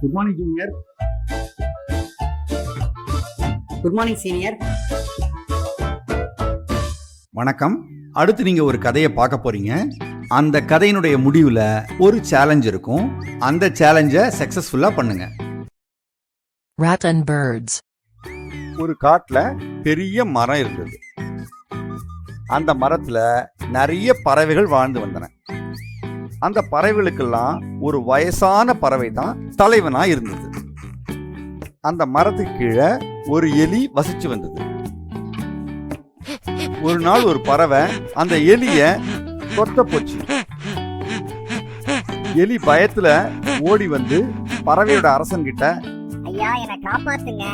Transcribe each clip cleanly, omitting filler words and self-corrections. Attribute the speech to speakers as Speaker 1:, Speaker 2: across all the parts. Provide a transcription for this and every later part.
Speaker 1: Good morning junior.
Speaker 2: Good morning senior.
Speaker 1: வணக்கம். அடுத்து நீங்க ஒரு கதையை பார்க்க போறீங்க. அந்த கதையினுடைய முடிவுல ஒரு சேலஞ்ச் இருக்கும். அந்த சேலஞ்சை சக்சஸ்ஃபுல்லா பண்ணுங்க.
Speaker 3: Rat and birds.
Speaker 1: ஒரு காட்டுல பெரிய மரம் இருந்தது. அந்த மரத்துல நிறைய பறவைகள் வாழ்ந்து வந்தன. அந்த பறவைகளுக்கெல்லாம் ஒரு வயசான பறவை தான் தலைவனா இருந்தது. அந்த மரத்துக்கு கீழே ஒரு எலி வசிச்சு வந்தது. ஒரு நாள் ஒரு பறவை அந்த எலிய கொத்த போச்சு. எலி பயத்துல ஓடி வந்து பறவையோட அரசன் கிட்ட,
Speaker 4: ஐயா, என்னை காப்பாத்துங்க,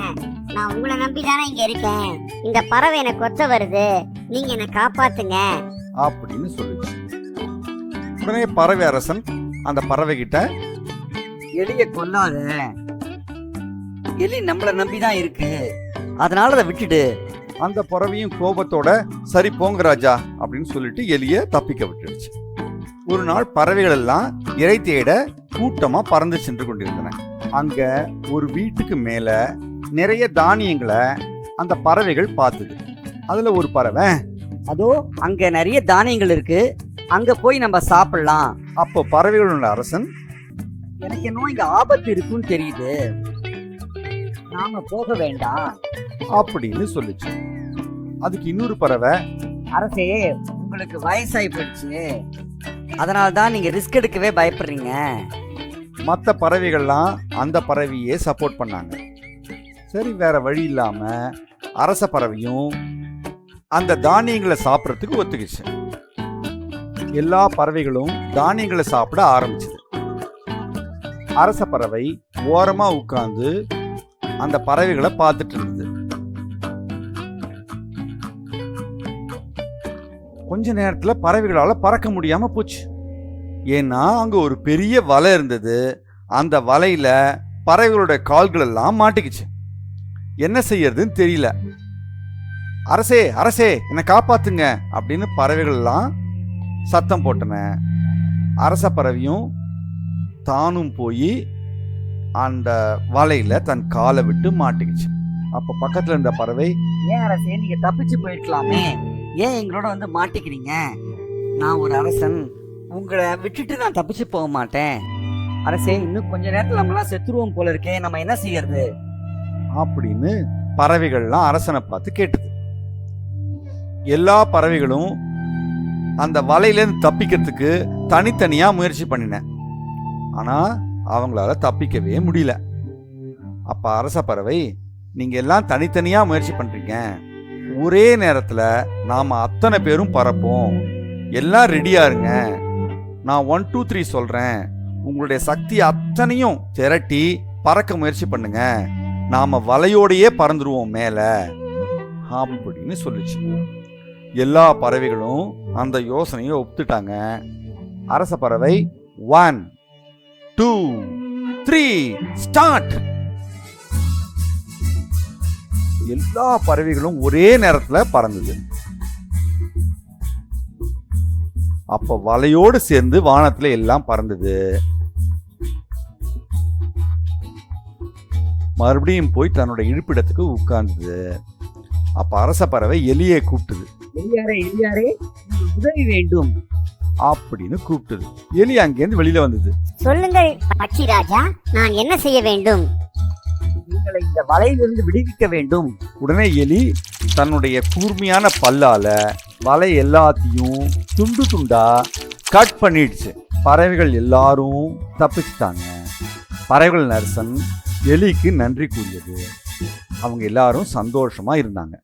Speaker 4: நான் உங்களை நம்பிதானே இங்க இருக்கேன், இந்த பறவை என்னை கொத்த வருது, நீங்க என்னை காப்பாத்துங்க
Speaker 1: அப்படின்னு சொல்லுச்சு. உடனே பறவை அரசன் அந்த பறவை கிட்ட,
Speaker 2: எலிய கொல்லாத, எலி நம்மள நம்பிதான் இருக்கு, அதனால அதை விட்டுடு.
Speaker 1: அந்த பறவையும் கோபத்தோட சரி போங்க ராஜா அப்படின்னு சொல்லிட்டு எலிய தப்பிக்க விட்டுடுச்சு. ஒரு நாள் பறவைகள் எல்லாம் இறை தேட கூட்டமா பறந்து சென்று கொண்டிருந்தன. அங்க ஒரு வீட்டுக்கு மேல நிறைய தானியங்களை அந்த பறவைகள் பார்த்தது. அதுல ஒரு பறவை,
Speaker 2: அதோ அங்க நிறைய தானியங்கள் இருக்கு, அங்க போய் நம்ம சாப்பிடலாம்.
Speaker 1: அப்போ பறவைகளோட அரசன்,
Speaker 2: எனக்கு என்னவோ இங்க ஆபத்து இருக்குன்னு தெரியுது, நாம போக வேண்டாம்
Speaker 1: அப்படின்னு சொல்லுச்சு. அதுக்கு இன்னொரு பறவை,
Speaker 2: அரசே, உங்களுக்கு வயசாகி போயிடுச்சு, அதனால தான் நீங்க ரிஸ்க் எடுக்கவே பயப்படுறீங்க.
Speaker 1: மற்ற பறவைகள்லாம் அந்த பறவையே சப்போர்ட் பண்ணாங்க. சரி, வேற வழி இல்லாம அரச பறவையும் அந்த தானியங்களை சாப்பிட்றதுக்கு ஒத்துக்குச்சு. எல்லா பறவைகளும் தானியங்களை சாப்பிட ஆரம்பிச்சது. அரச பறவை ஓரமா உட்கார்ந்து அந்த பறவைகளை பார்த்துட்டு இருந்தது. கொஞ்ச நேரத்துல பறவைகளால பறக்க முடியாம போச்சு. ஏன்னா அங்க ஒரு பெரிய வலை இருந்தது. அந்த வலையில பறவைகளோட கால்கள் எல்லாம் மாட்டிக்கிச்சு. என்ன செய்யறதுன்னு தெரியல. அரசே, அரசே, என்னை காப்பாத்துங்க அப்படின்னு பறவைகள் எல்லாம் சத்தம் போட்டன. அரச பறவையும் தானும் போய் அந்த வலையில தன் காலை விட்டு மாட்டிக்கிச்சு. அப்ப பக்கத்துல இருந்த பறவை,
Speaker 2: ஏன் அரசே, நீங்க தப்பிச்சு போயிருக்கலாமே, ஏன் எங்களோட வந்து மாட்டிக்கிறீங்க? நான் ஒரு அரசன், உங்களை விட்டுட்டு நான் தப்பிச்சு போக மாட்டேன். அரசே, இன்னும் கொஞ்ச நேரத்துல நம்மளாம் செத்துருவோம் போல இருக்கே, நம்ம என்ன செய்யறது
Speaker 1: அப்படின்னு பறவைகள்லாம் அரசனை பார்த்து கேட்டது. எல்லா பறவைகளும் அந்த வலையிலேருந்து தப்பிக்கிறதுக்கு தனித்தனியா முயற்சி பண்ணின. ஆனா அவங்களால தப்பிக்கவே முடியல. அப்ப அரச பறவை, நீங்க எல்லாம் தனித்தனியா முயற்சி பண்றீங்க, ஒரே நேரத்துல நாம அத்தனை பேரும் பறப்போம், எல்லாம் ரெடியா இருங்க, நான் 1 2 3 சொல்றேன், உங்களுடைய சக்தி அத்தனையும் திரட்டி பறக்க முயற்சி பண்ணுங்க, நாம வலையோடையே பறந்துருவோம் மேல அப்படின்னு சொல்லுச்சு. எல்லா பறவைகளும் அந்த யோசனையை ஒப்புட்டாங்க. அரச பறவை 1 2 3 ஸ்டார்ட். எல்லா பறவைகளும் ஒரே நேரத்துல பறந்தது. அப்ப வலையோடு சேர்ந்து வானத்துல எல்லாம் பறந்தது. மறுபடியும் போய் தன்னோட இருப்பிடத்துக்கு உட்கார்ந்தது. அப்ப அரச பறவை எலியை கூப்பிட்டது.
Speaker 2: எலியாரே, எலியாரே, உதவி வேண்டும்
Speaker 1: அப்படின்னு கூப்பிட்டது. எலி அங்கேருந்து வெளியில வந்தது.
Speaker 4: சொல்லுங்கள் பட்சி ராஜா, நான் என்ன செய்ய வேண்டும்?
Speaker 2: உங்களை இந்த வலையிலிருந்து விடுவிக்க வேண்டும்.
Speaker 1: உடனே எலி தன்னுடைய கூர்மையான பல்லால வலை எல்லாத்தையும் துண்டு துண்டா கட் பண்ணிடுச்சு. பறவைகள் எல்லாரும் தப்பிச்சுட்டாங்க. பறவைகள் அரசன் எலிக்கு நன்றி கூறியது. அவங்க எல்லாரும் சந்தோஷமா இருந்தாங்க.